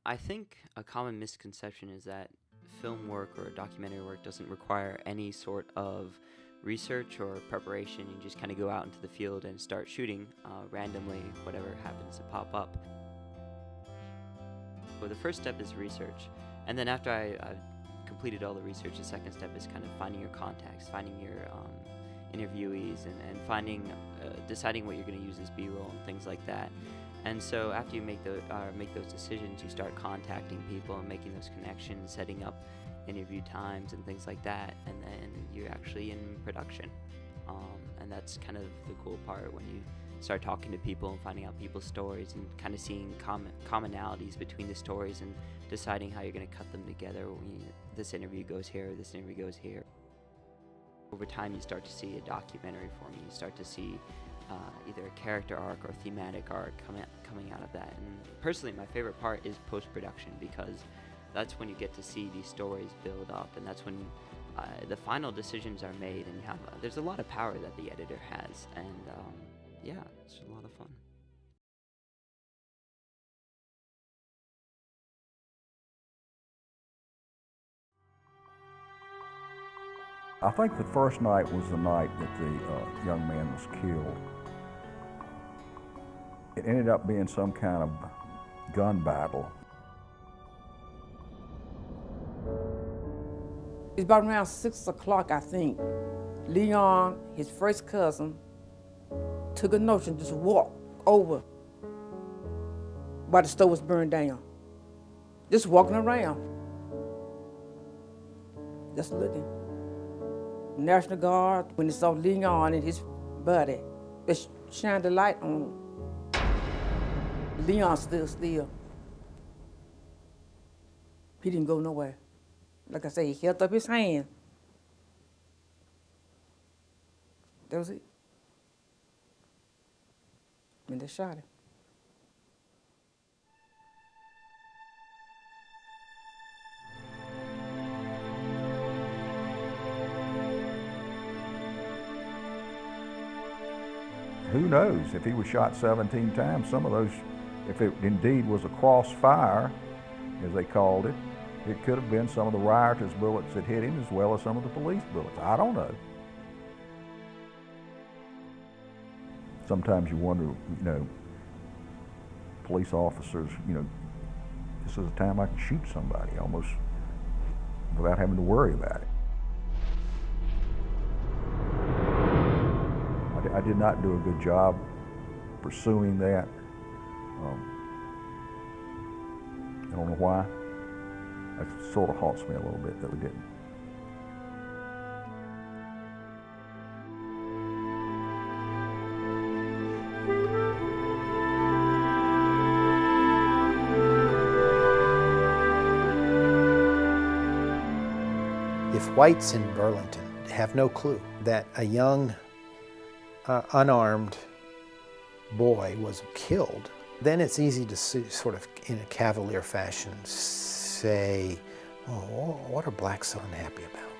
I think a common misconception is that film work or documentary work doesn't require any sort of research or preparation. You just kind of go out into the field and start shooting randomly, whatever happens to pop up. Well, the first step is research, and then after I've completed all the research, the second step is kind of finding your contacts, finding your interviewees, and finding, deciding what you're going to use as B-roll and things like that. And so after you make those decisions, you start contacting people and making those connections, setting up interview times and things like that, and then you're actually in production. And that's kind of the cool part, when you start talking to people and finding out people's stories and kind of seeing commonalities between the stories and deciding how you're going to cut them together. This interview goes here, this interview goes here. Over time, you start to see a documentary form. You start to see either a character arc or thematic arc coming out of that. And personally, my favorite part is post-production, because that's when you get to see these stories build up, and that's when the final decisions are made, and there's a lot of power that the editor has, and yeah, it's a lot of fun. I think the first night was the night that the young man was killed. It ended up being some kind of gun battle. It's about around 6 o'clock, I think. Leon, his first cousin, took a notion to just walk over while the store was burned down. Just walking around, just looking. National Guard, when they saw Leon and his buddy, they shined the light on him. Leon stood still. He didn't go nowhere. Like I say, he held up his hand. That was it. And they shot him. Who knows, if he was shot 17 times, some of those, if it indeed was a crossfire, as they called it, it could have been some of the rioters' bullets that hit him as well as some of the police bullets. I don't know. Sometimes you wonder, police officers, this is a time I can shoot somebody almost without having to worry about it. I did not do a good job pursuing that. I don't know why. That sort of haunts me a little bit that we didn't. If whites in Burlington have no clue that a young, unarmed boy was killed, then it's easy to sort of, in a cavalier fashion, say, oh, what are blacks so unhappy about?